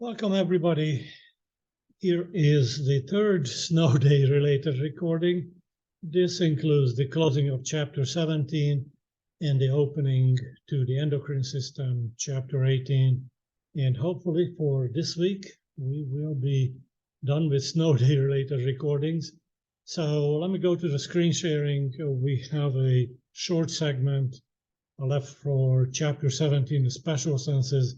Welcome, everybody. Here is the third snow day related recording. This includes the closing of Chapter 17 and the opening to the endocrine system, Chapter 18. And hopefully for this week, we will be done with snow day related recordings. So let me go to the screen sharing. We have a short segment left for Chapter 17, the special senses.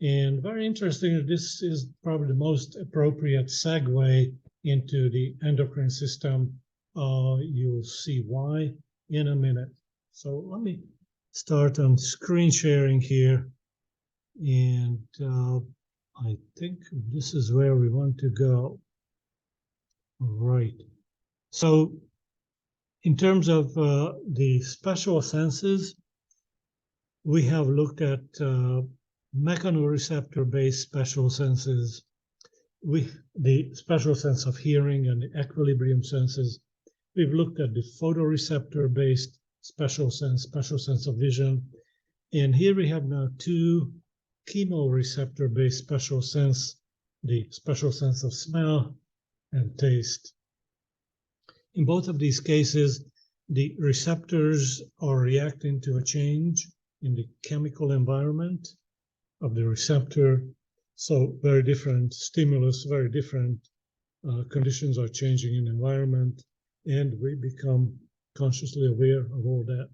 And very interesting, this is probably the most appropriate segue into the endocrine system. You'll see why in a minute. So let me start on screen sharing here. And I think this is where we want to go. All right. So in terms of the special senses, we have looked at mechanoreceptor-based special senses, the special sense of hearing and the equilibrium senses. We've looked at the photoreceptor-based special sense of vision. And here we have now two chemoreceptor-based special sense, the special sense of smell and taste. In both of these cases, the receptors are reacting to a change in the chemical environment of the receptor. So very different stimulus, very different conditions are changing in the environment, and we become consciously aware of all that.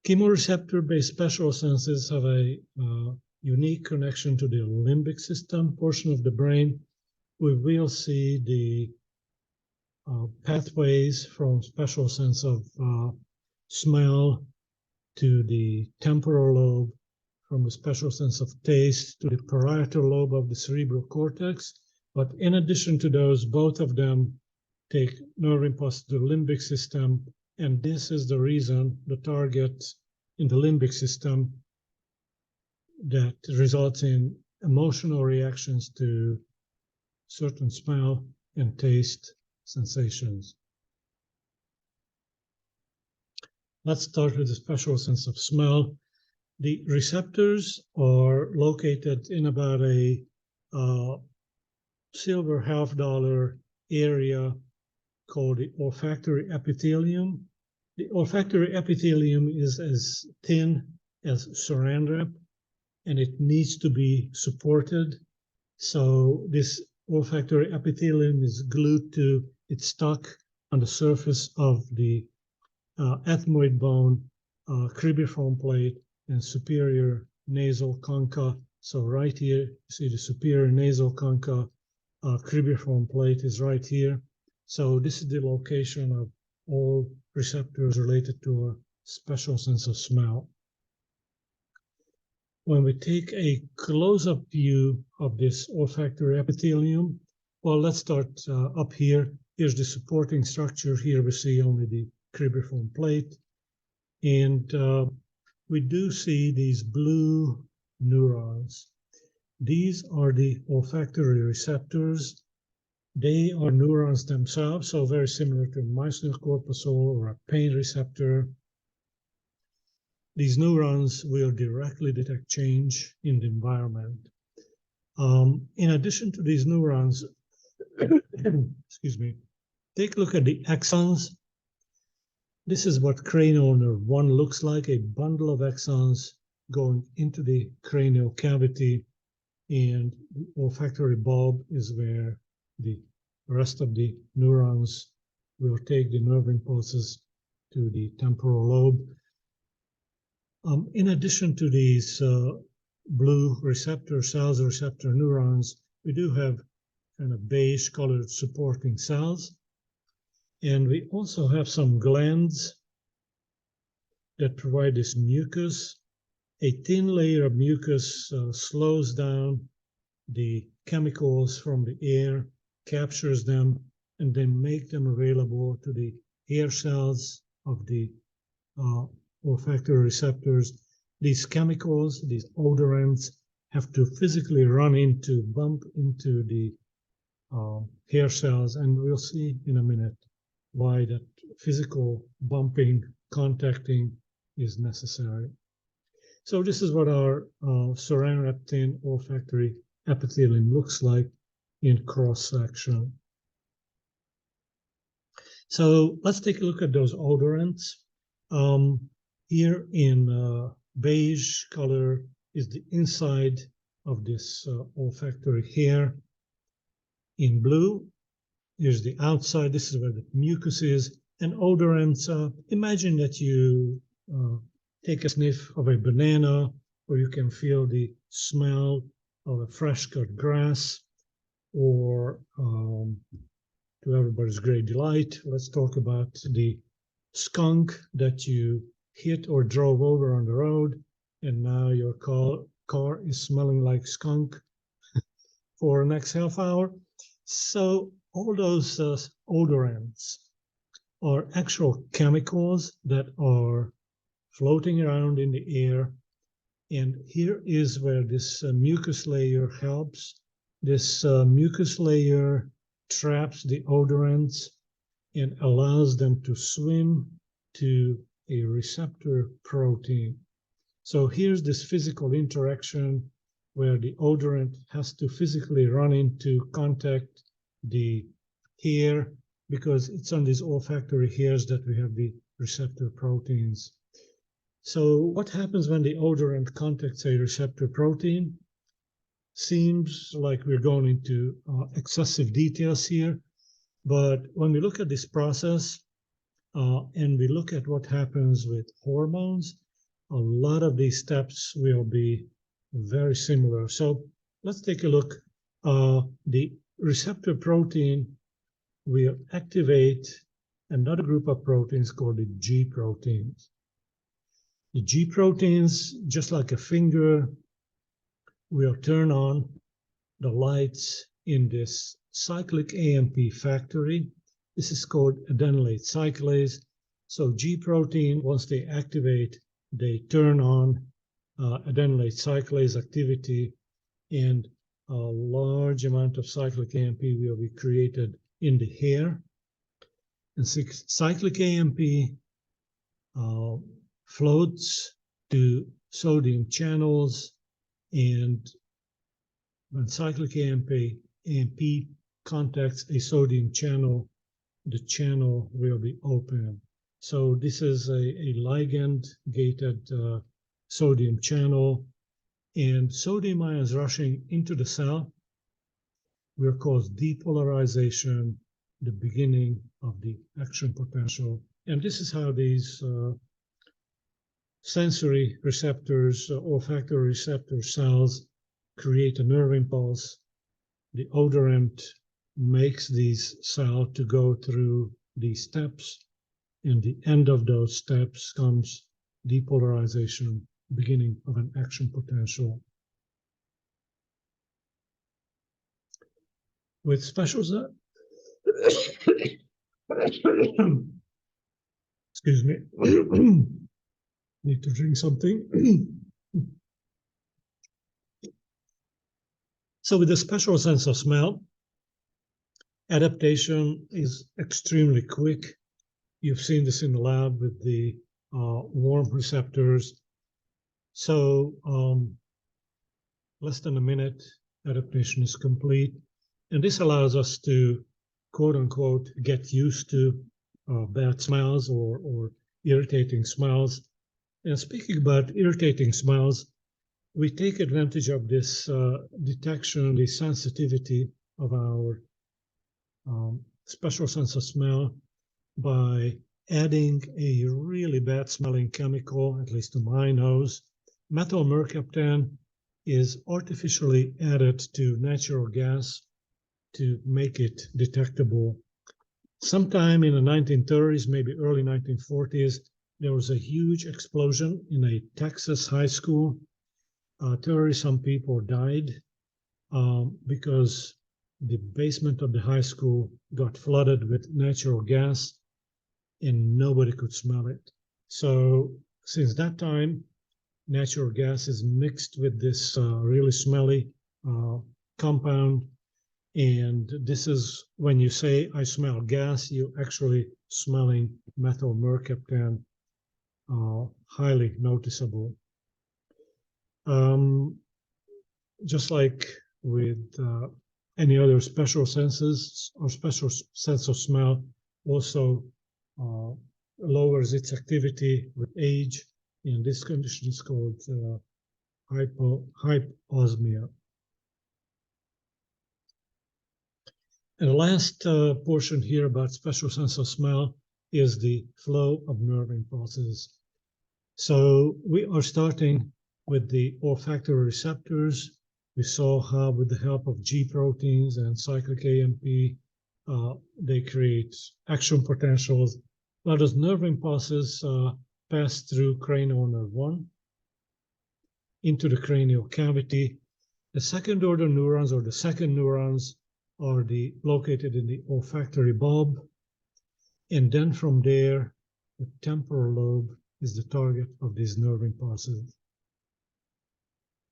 Chemoreceptor-based special senses have a unique connection to the limbic system portion of the brain. We will see the pathways from special sense of smell to the temporal lobe, from a special sense of taste to the parietal lobe of the cerebral cortex. But in addition to those, both of them take nerve impulse to the limbic system. And this is the reason, the target in the limbic system that results in emotional reactions to certain smell and taste sensations. Let's start with the special sense of smell. The receptors are located in about a silver $half area called the olfactory epithelium. The olfactory epithelium is as thin as saran wrap, and it needs to be supported. So this olfactory epithelium is glued to, it's stuck on the surface of the ethmoid bone, cribriform plate, and superior nasal concha. So right here, you see the superior nasal concha, cribriform plate is right here. So this is the location of all receptors related to a special sense of smell. When we take a close-up view of this olfactory epithelium, well, let's start up here. Here's the supporting structure. Here we see only the cribriform plate. And we do see these blue neurons. These are the olfactory receptors. They are neurons themselves, so very similar to myoclonic corpuscle or a pain receptor. These neurons will directly detect change in the environment. In addition to these neurons, excuse me, take a look at the axons. This is what cranial nerve 1 looks like, a bundle of axons going into the cranial cavity, and the olfactory bulb is where the rest of the neurons will take the nerve impulses to the temporal lobe. In addition to these blue receptor cells, receptor neurons, we do have kind of beige colored supporting cells. And we also have some glands that provide this mucus. A thin layer of mucus slows down the chemicals from the air, captures them, and then make them available to the hair cells of the olfactory receptors. These chemicals, these odorants, have to physically bump into the hair cells, and we'll see in a minute why that physical bumping, contacting is necessary. So this is what our saran wrap thin olfactory epithelium looks like in cross-section. So let's take a look at those odorants. Here in beige color is the inside of this olfactory hair. In blue, here's the outside. This is where the mucus is. And odorants, imagine that you take a sniff of a banana, or you can feel the smell of a fresh cut grass, or to everybody's great delight, let's talk about the skunk that you hit or drove over on the road, and now your car is smelling like skunk for the next half hour. So all those odorants are actual chemicals that are floating around in the air. And here is where this mucus layer helps. This mucus layer traps the odorants and allows them to swim to a receptor protein. So here's this physical interaction where the odorant has to physically run into contact the hair, because it's on these olfactory hairs that we have the receptor proteins. So what happens when the odorant contacts a receptor protein? Seems like we're going into excessive details here, but when we look at this process and we look at what happens with hormones, a lot of these steps will be very similar. So let's take a look. The receptor protein will activate another group of proteins called the G proteins. The G proteins, just like a finger, will turn on the lights in this cyclic AMP factory. This is called adenylate cyclase. So G protein, once they activate, they turn on adenylate cyclase activity, and a large amount of cyclic AMP will be created in the hair. And cyclic AMP floats to sodium channels, and when cyclic AMP contacts a sodium channel, the channel will be open. So this is a ligand-gated sodium channel, and sodium ions rushing into the cell will cause depolarization, the beginning of the action potential. And this is how these sensory receptors, olfactory receptor cells, create a nerve impulse. The odorant makes these cells to go through these steps, and the end of those steps comes depolarization, beginning of an action potential. With special excuse me, need to drink something. So with the special sense of smell, adaptation is extremely quick. You've seen this in the lab with the warm receptors. So less than a minute, adaptation is complete. And this allows us to, quote unquote, get used to bad smells or irritating smells. And speaking about irritating smells, we take advantage of this detection, the sensitivity of our special sense of smell by adding a really bad smelling chemical, at least to my nose. Methyl mercaptan is artificially added to natural gas to make it detectable. Sometime in the 1930s, maybe early 1940s, there was a huge explosion in a Texas high school. 30-some people died because the basement of the high school got flooded with natural gas and nobody could smell it. So since that time, natural gas is mixed with this really smelly compound. And this is when you say, I smell gas, you're actually smelling methyl mercaptan, highly noticeable. Just like with any other special senses or special sense of smell also lowers its activity with age, and this condition is called hyposmia. And the last portion here about special sense of smell is the flow of nerve impulses. So we are starting with the olfactory receptors. We saw how with the help of G proteins and cyclic AMP, they create action potentials. Now those nerve impulses pass through cranial nerve 1 into the cranial cavity. The second order neurons, or the second neurons, are located in the olfactory bulb. And then from there, the temporal lobe is the target of these nerve impulses.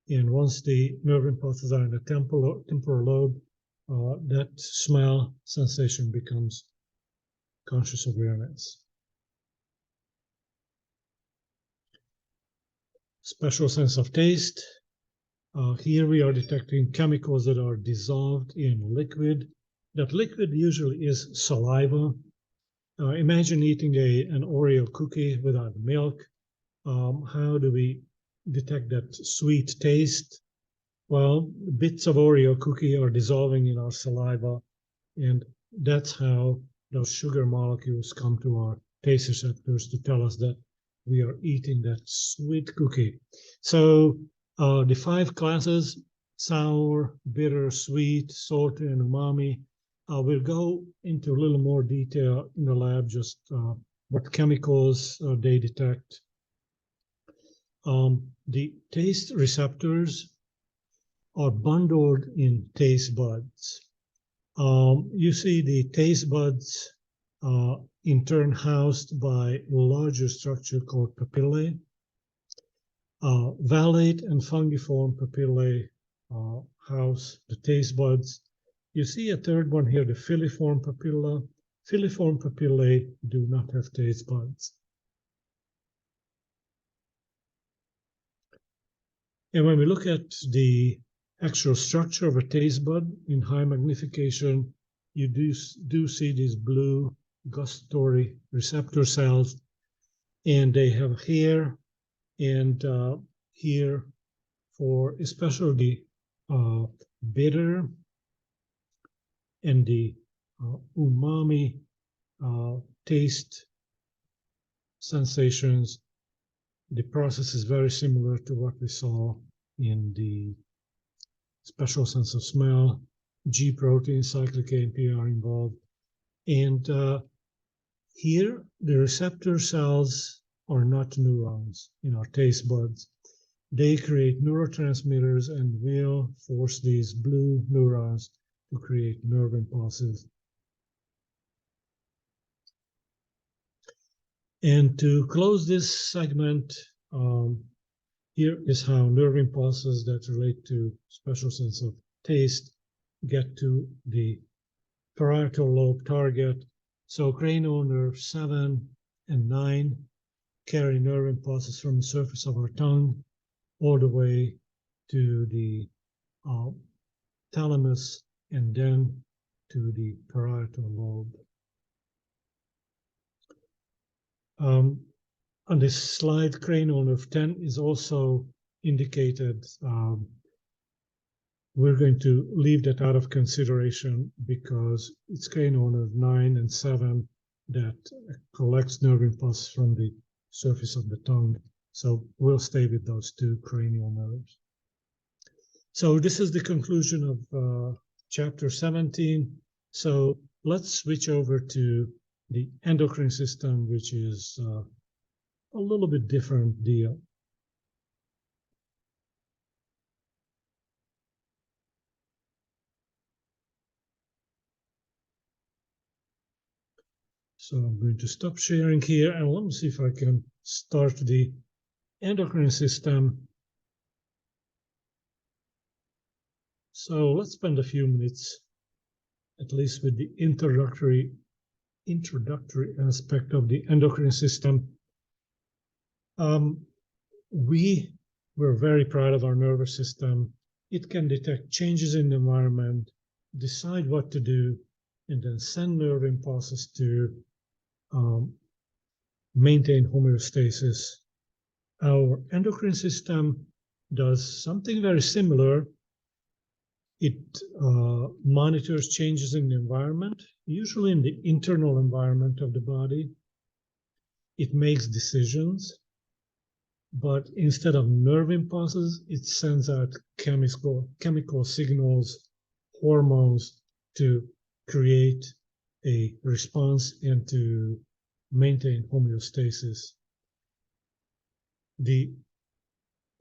And once the nerve impulses are in the temporal lobe, that smell sensation becomes conscious awareness. Special sense of taste. Here we are detecting chemicals that are dissolved in liquid. That liquid usually is saliva. Imagine eating an Oreo cookie without milk. How do we detect that sweet taste? Well, bits of Oreo cookie are dissolving in our saliva, and that's how those sugar molecules come to our taste receptors to tell us that we are eating that sweet cookie. So the 5 classes, sour, bitter, sweet, salty, and umami, we'll go into a little more detail in the lab, just what chemicals they detect. The taste receptors are bundled in taste buds. You see the taste buds in turn housed by a larger structure called papillae. Valate and fungiform papillae house the taste buds. You see a third one here, the filiform papilla. Filiform papillae do not have taste buds. And when we look at the actual structure of a taste bud in high magnification, you do see these blue gustatory receptor cells, and they have here and here for especially bitter and the umami taste sensations. The process is very similar to what we saw in the special sense of smell. G protein, cyclic AMP are involved. And here, the receptor cells are not neurons in our taste buds. They create neurotransmitters and will force these blue neurons to create nerve impulses. And to close this segment, here is how nerve impulses that relate to special sense of taste get to the parietal lobe target. So cranial nerve 7 and 9 carry nerve impulses from the surface of our tongue all the way to the thalamus and then to the parietal lobe. On this slide, cranial nerve 10 is also indicated. We're going to leave that out of consideration because it's cranial nerve 9 and 7 that collects nerve impulses from the surface of the tongue. So we'll stay with those 2 cranial nerves. So this is the conclusion of chapter 17. So let's switch over to the endocrine system, which is a little bit different deal. So I'm going to stop sharing here, and let me see if I can start the endocrine system. So let's spend a few minutes, at least with the introductory aspect of the endocrine system. We were very proud of our nervous system It can detect changes in the environment, decide what to do, and then send nerve impulses to maintain homeostasis. Our endocrine system does something very similar. It monitors changes in the environment, usually in the internal environment of the body. It makes decisions, but instead of nerve impulses, it sends out chemical signals, hormones to create a response and to maintain homeostasis. The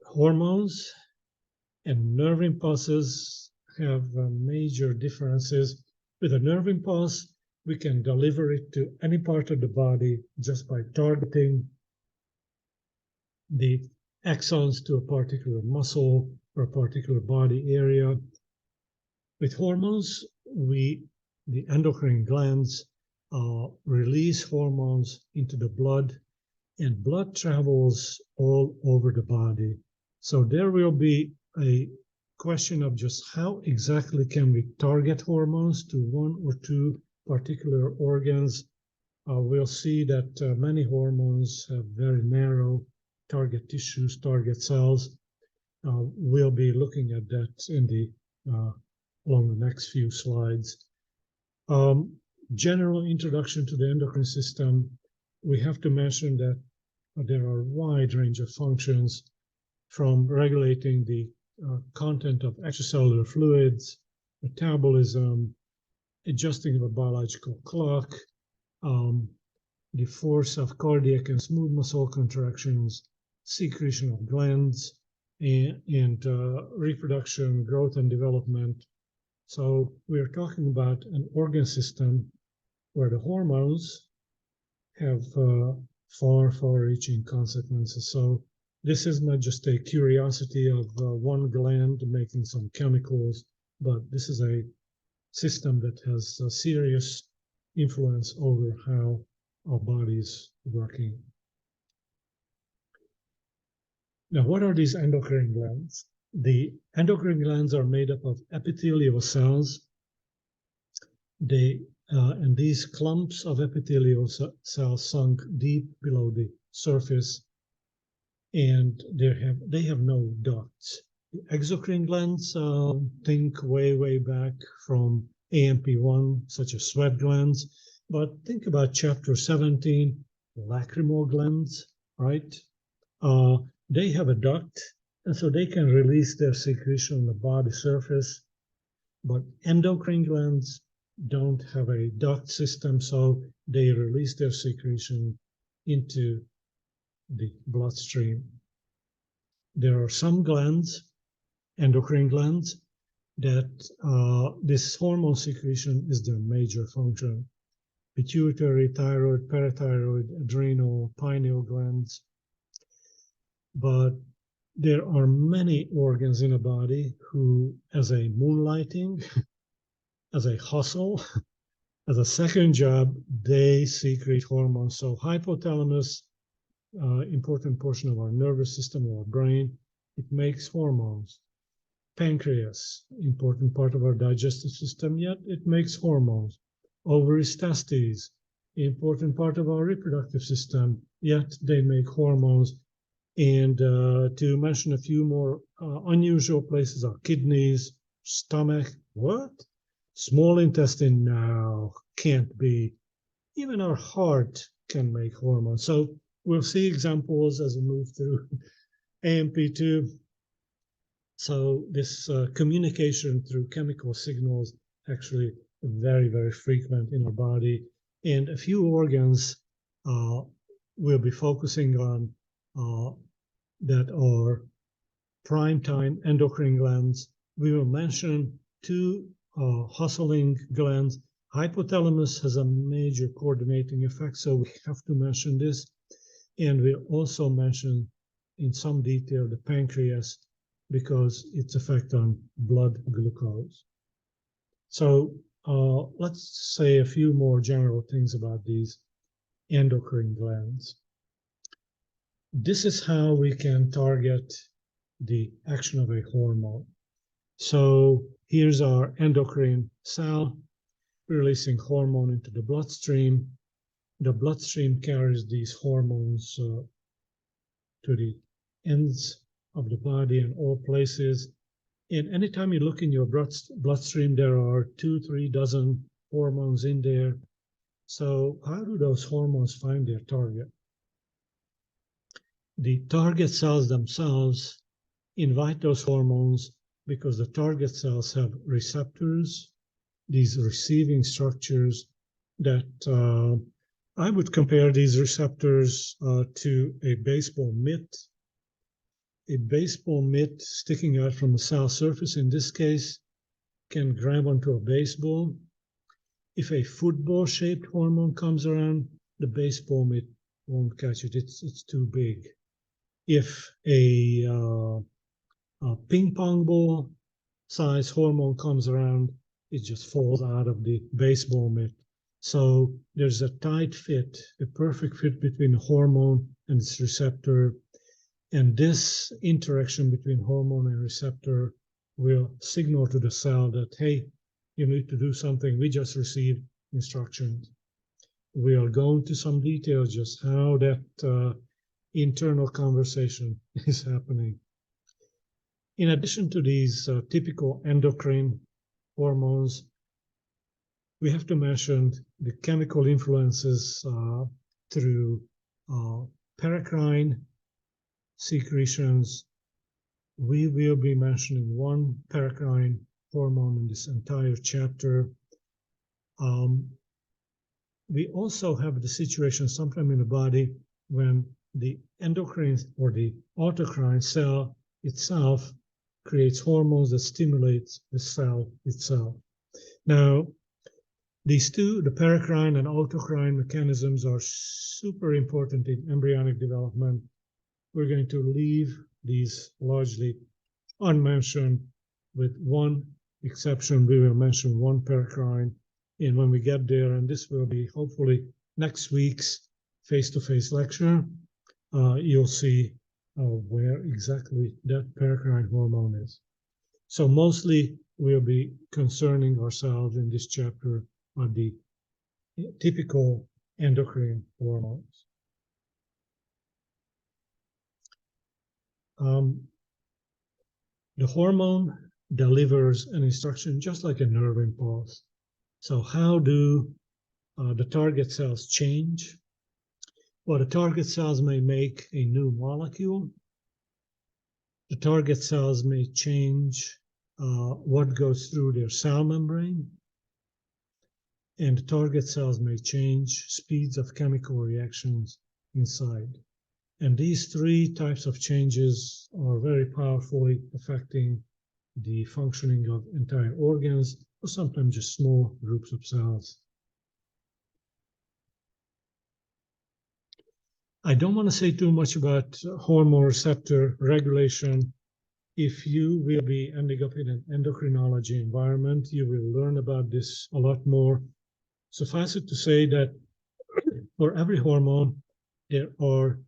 hormones and nerve impulses have major differences. With a nerve impulse, we can deliver it to any part of the body just by targeting the axons to a particular muscle or a particular body area. With hormones, the endocrine glands release hormones into the blood, and blood travels all over the body. So there will be a question of just how exactly can we target hormones to one or two particular organs. We'll see that many hormones have very narrow target tissues, target cells. We'll be looking at that in the along the next few slides. General introduction to the endocrine system. We have to mention that there are a wide range of functions, from regulating the content of extracellular fluids, metabolism, adjusting of a biological clock, the force of cardiac and smooth muscle contractions, secretion of glands, and reproduction, growth, and development. So we're talking about an organ system where the hormones have far-reaching consequences. So this is not just a curiosity of one gland making some chemicals, but this is a system that has a serious influence over how our body is working. Now, what are these endocrine glands? The endocrine glands are made up of epithelial cells. And these clumps of epithelial cells sunk deep below the surface, and they have no ducts. The exocrine glands, think way back from AMP1, such as sweat glands, but think about chapter 17, lacrimal glands, right? They have a duct, and so they can release their secretion on the body surface, but endocrine glands don't have a duct system, so they release their secretion into the bloodstream. There are some glands, endocrine glands, that this hormone secretion is their major function. Pituitary, thyroid, parathyroid, adrenal, pineal glands. But there are many organs in a body who, as a moonlighting, as a hustle, as a second job, they secrete hormones. So hypothalamus, important portion of our nervous system or our brain, it makes hormones. Pancreas, important part of our digestive system, yet it makes hormones. Ovaries, testes, important part of our reproductive system, yet they make hormones. And to mention a few more unusual places are kidneys, stomach, what? Small intestine, no, can't be. Even our heart can make hormones. So we'll see examples as we move through AMP2. So this communication through chemical signals actually very frequent in our body. And a few organs we'll be focusing on that are prime time endocrine glands. We will mention two hustling glands. Hypothalamus has a major coordinating effect, so we have to mention this. And we'll also mention in some detail the pancreas because its effect on blood glucose. So let's say a few more general things about these endocrine glands. This is how we can target the action of a hormone. So here's our endocrine cell releasing hormone into the bloodstream. The bloodstream carries these hormones to the ends of the body and all places. And anytime you look in your bloodstream, there are 2-3 dozen hormones in there. So how do those hormones find their target? The target cells themselves invite those hormones because the target cells have receptors, these receiving structures that I would compare these receptors to a baseball mitt. A baseball mitt sticking out from a cell surface, in this case, can grab onto a baseball. If a football-shaped hormone comes around, the baseball mitt won't catch it. It's too big. If a ping pong ball size hormone comes around, it just falls out of the baseball mitt. So there's a tight fit, a perfect fit between the hormone and its receptor. And this interaction between hormone and receptor will signal to the cell that, hey, you need to do something. We just received instructions. We are going to some details just how that internal conversation is happening. In addition to these typical endocrine hormones, we have to mention the chemical influences through paracrine secretions. We will be mentioning one paracrine hormone in this entire chapter. We also have the situation sometime in the body when the endocrine or the autocrine cell itself creates hormones that stimulate the cell itself. Now, these two, the paracrine and autocrine mechanisms, are super important in embryonic development. We're going to leave these largely unmentioned, with one exception. We will mention one paracrine. And when we get there, and this will be hopefully next week's face-to-face lecture, you'll see where exactly that paracrine hormone is. So mostly we'll be concerning ourselves in this chapter with the typical endocrine hormones. The hormone delivers an instruction just like a nerve impulse. So how do the target cells change? Well, the target cells may make a new molecule. The target cells may change what goes through their cell membrane. And the target cells may change speeds of chemical reactions inside. And these three types of changes are very powerfully affecting the functioning of entire organs, or sometimes just small groups of cells. I don't want to say too much about hormone receptor regulation. If you will be ending up in an endocrinology environment, you will learn about this a lot more. Suffice it to say that for every hormone, there are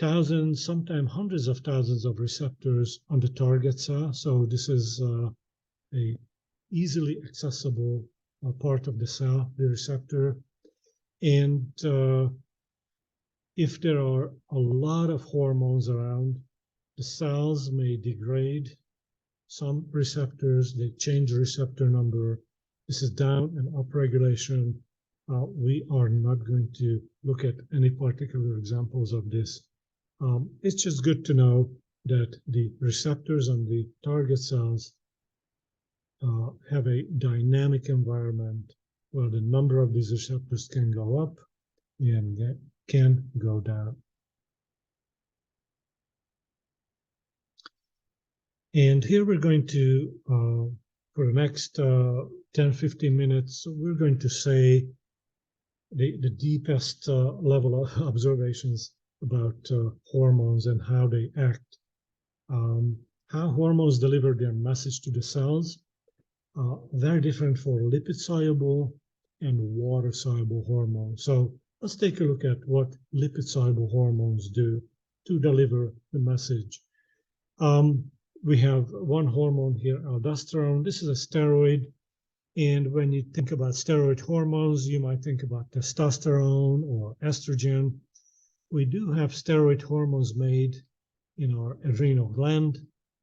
thousands, sometimes hundreds of thousands of receptors on the target cell. So this is a easily accessible part of the cell, the receptor. And if there are a lot of hormones around, the cells may degrade some receptors, they change the receptor number. This is down and up regulation. We are not going to look at any particular examples of this. It's just good to know that the receptors on the target cells have a dynamic environment where the number of these receptors can go up and can go down. And here we're going to, for the next 10-15 minutes, we're going to say the deepest level of observations about hormones and how they act, how hormones deliver their message to the cells. Very different for lipid-soluble and water-soluble hormones. So let's take a look at what lipid-soluble hormones do to deliver the message. we have one hormone here, aldosterone. This is a steroid. And when you think about steroid hormones, you might think about testosterone or estrogen. We do have steroid hormones made in our adrenal gland,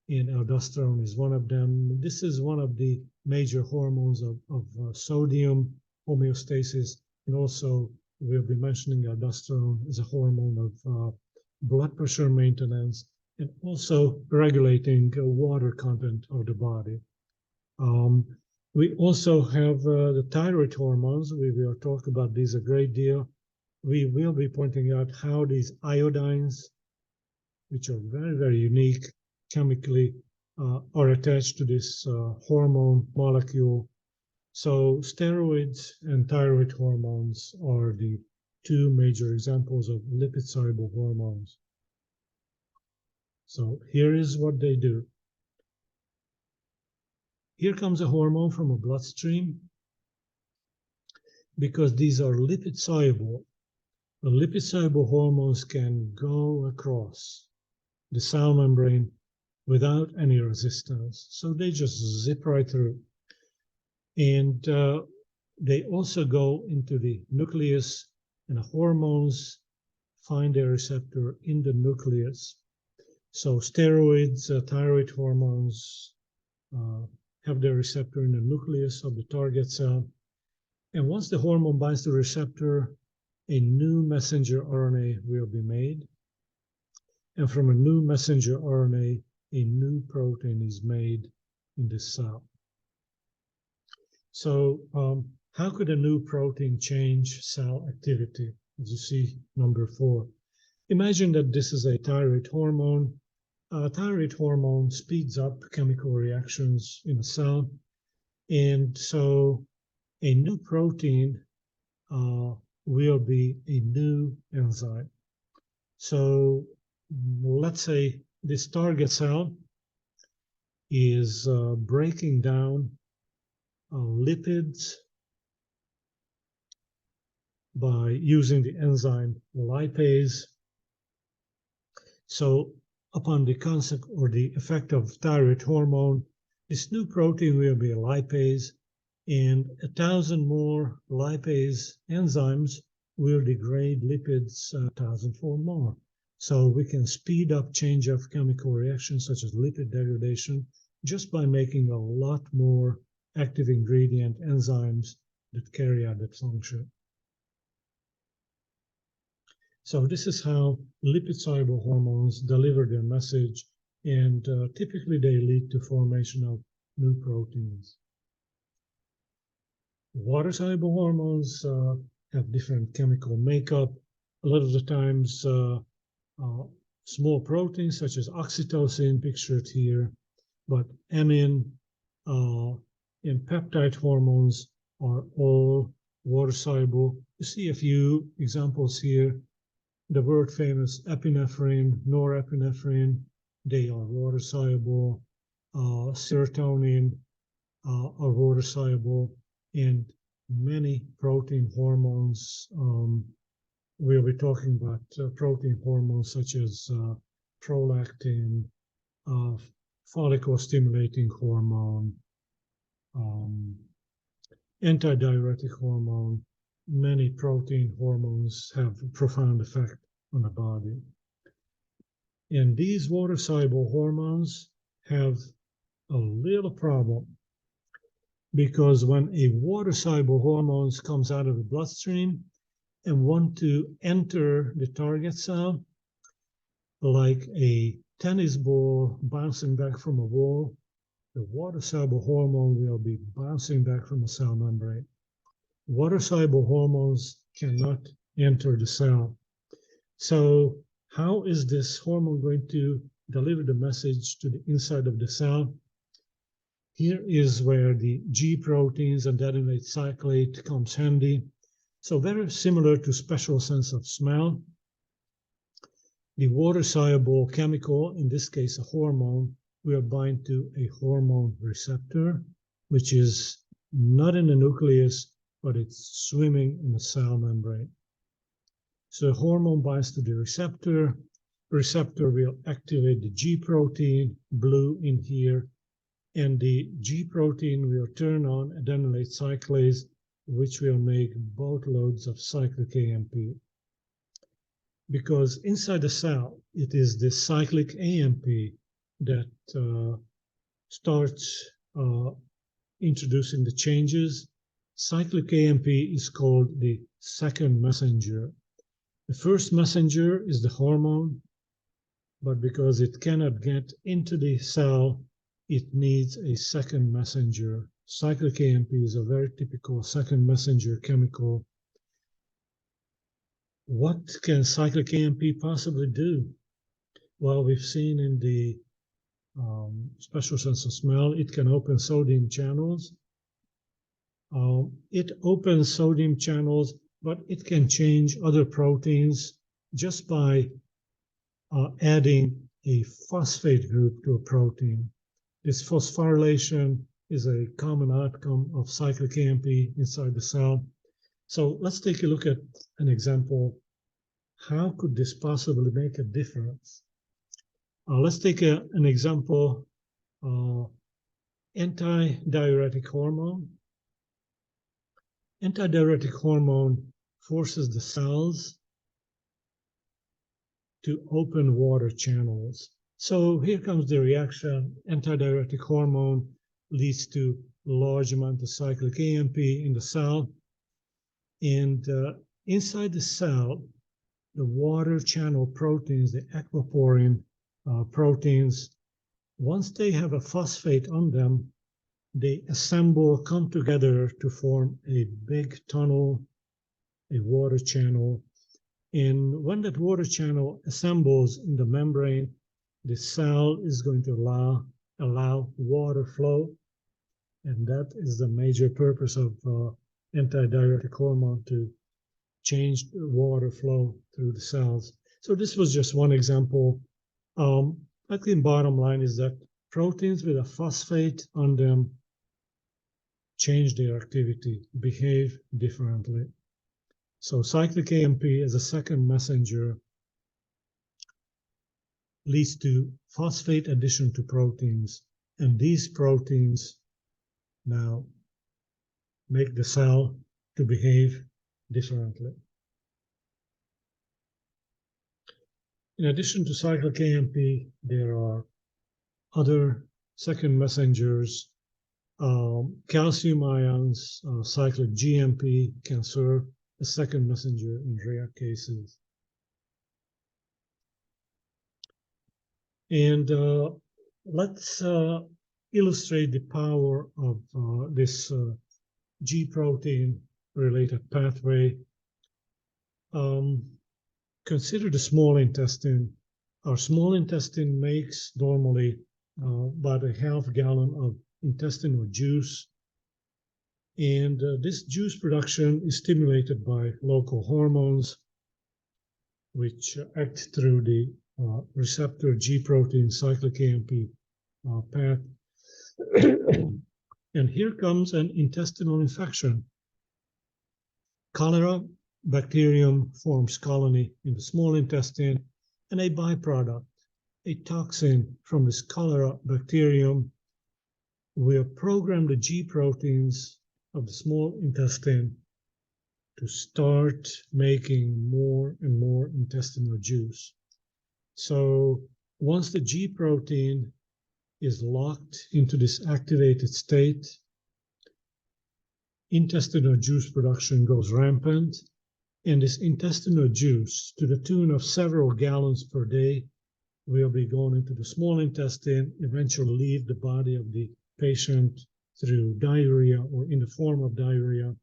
and aldosterone is one of them. This is one of the major hormones of sodium homeostasis, and also we'll be mentioning aldosterone as a hormone of blood pressure maintenance and also regulating water content of the body. We also have the thyroid hormones. We will talk about these a great deal. We will be pointing out how these iodines, which are very, very unique chemically, are attached to this hormone molecule. So steroids and thyroid hormones are the two major examples of lipid-soluble hormones. So here is what they do. Here comes a hormone from a bloodstream. Because these are lipid-soluble, the lipid-soluble hormones can go across the cell membrane without any resistance. So they just zip right through. And they also go into the nucleus, and the hormones find their receptor in the nucleus. So steroids, thyroid hormones have their receptor in the nucleus of the target cell. And once the hormone binds the receptor, a new messenger RNA will be made. And from a new messenger RNA, a new protein is made in the cell. So how could a new protein change cell activity? As you see, number 4. Imagine that this is a thyroid hormone. Thyroid hormone speeds up chemical reactions in a cell. And so a new protein will be a new enzyme. So let's say this target cell is breaking down lipids by using the enzyme lipase. So upon the concept or the effect of thyroid hormone, this new protein will be a lipase, and 1,000 more lipase enzymes will degrade lipids 1,000-fold more. So we can speed up change of chemical reactions such as lipid degradation just by making a lot more active ingredient enzymes that carry out that function. So this is how lipid-soluble hormones deliver their message, and typically they lead to formation of new proteins. Water-soluble hormones have different chemical makeup. A lot of the times, small proteins such as oxytocin, pictured here, but amine and peptide hormones are all water-soluble. You see a few examples here. The world famous epinephrine, norepinephrine, they are water-soluble. Serotonin are water-soluble, and many protein hormones. We'll be talking about protein hormones such as prolactin, follicle-stimulating hormone, antidiuretic hormone. Many protein hormones have a profound effect on the body. And these water-soluble hormones have a little problem, because when a water-soluble hormone comes out of the bloodstream and want to enter the target cell, like a tennis ball bouncing back from a wall, the water-soluble hormone will be bouncing back from the cell membrane. Water-soluble hormones cannot enter the cell. So how is this hormone going to deliver the message to the inside of the cell? Here is where the G proteins, adenylate cyclase, comes handy. So very similar to special sense of smell. The water-soluble chemical, in this case a hormone, will bind to a hormone receptor, which is not in the nucleus, but it's swimming in the cell membrane. So the hormone binds to the receptor, receptor will activate the G protein, blue in here, and the G protein will turn on adenylate cyclase, which will make boatloads of cyclic AMP. Because inside the cell, it is the cyclic AMP that starts introducing the changes. Cyclic AMP is called the second messenger. The first messenger is the hormone, but because it cannot get into the cell, it needs a second messenger. Cyclic AMP is a very typical second messenger chemical. What can cyclic AMP possibly do? Well, we've seen in the special sense of smell, it can open sodium channels. It opens sodium channels, but it can change other proteins just by adding a phosphate group to a protein. This phosphorylation is a common outcome of cyclic AMP inside the cell. So let's take a look at an example. How could this possibly make a difference? Let's take an example, antidiuretic hormone. Antidiuretic hormone forces the cells to open water channels. So here comes the reaction. Antidiuretic hormone leads to a large amount of cyclic AMP in the cell. And inside the cell, the water channel proteins, the aquaporin proteins, once they have a phosphate on them, they assemble, come together to form a big tunnel, a water channel. And when that water channel assembles in the membrane, the cell is going to allow water flow. And that is the major purpose of antidiuretic hormone, to change the water flow through the cells. So this was just one example. I think bottom line is that proteins with a phosphate on them change their activity, behave differently. So cyclic AMP as a second messenger leads to phosphate addition to proteins, and these proteins now make the cell to behave differently. In addition to cyclic AMP, there are other second messengers. Calcium ions, cyclic GMP can serve a second messenger in rare cases. And let's illustrate the power of this G protein related pathway. Consider the small intestine. Our small intestine makes normally about a half gallon of intestinal juice. And this juice production is stimulated by local hormones, which act through the receptor G protein cyclic AMP path. And here comes an intestinal infection. Cholera bacterium forms colony in the small intestine, and a byproduct, a toxin from this cholera bacterium, will program the G proteins of the small intestine to start making more and more intestinal juice. So once the G protein is locked into this activated state, intestinal juice production goes rampant, and this intestinal juice, to the tune of several gallons per day, will be going into the small intestine, eventually leave the body of the patient through diarrhea or in the form of diarrhea.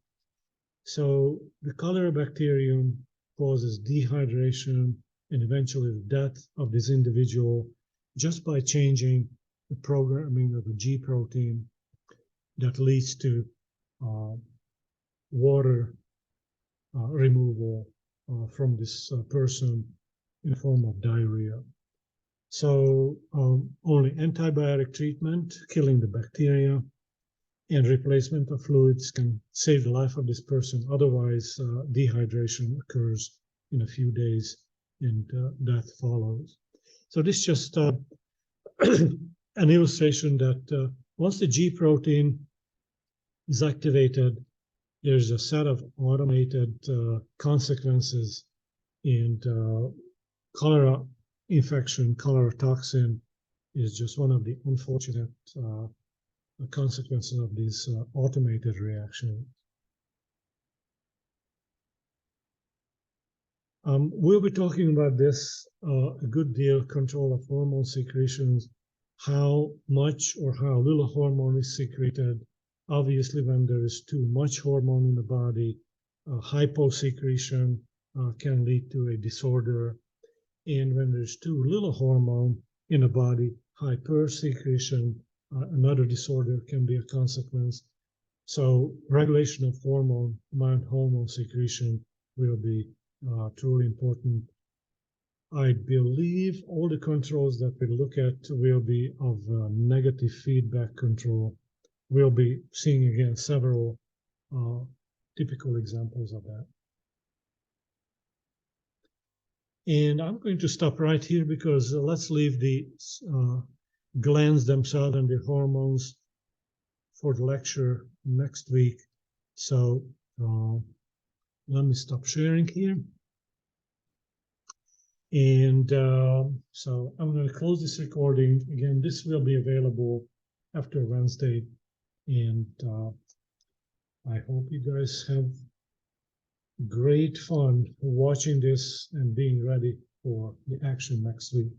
So the cholera bacterium causes dehydration and eventually the death of this individual just by changing the programming of the G protein that leads to water removal from this person in the form of diarrhea. So only antibiotic treatment, killing the bacteria, and replacement of fluids can save the life of this person. Otherwise, dehydration occurs in a few days and death follows. So this is just an illustration that once the G protein is activated, there's a set of automated consequences, and cholera infection, cholera toxin is just one of the unfortunate consequences of these automated reactions. We'll be talking about this a good deal, control of hormone secretions, how much or how little hormone is secreted. Obviously, when there is too much hormone in the body, hyposecretion can lead to a disorder. And when there's too little hormone in the body, hypersecretion, another disorder can be a consequence. So regulation of hormone, amount hormone secretion will be truly important. I believe all the controls that we look at will be of negative feedback control. We'll be seeing again several typical examples of that. And I'm going to stop right here because let's leave the glands themselves and the hormones for the lecture next week. So let me stop sharing here. And so I'm going to close this recording. Again, this will be available after Wednesday. And I hope you guys have great fun watching this and being ready for the action next week.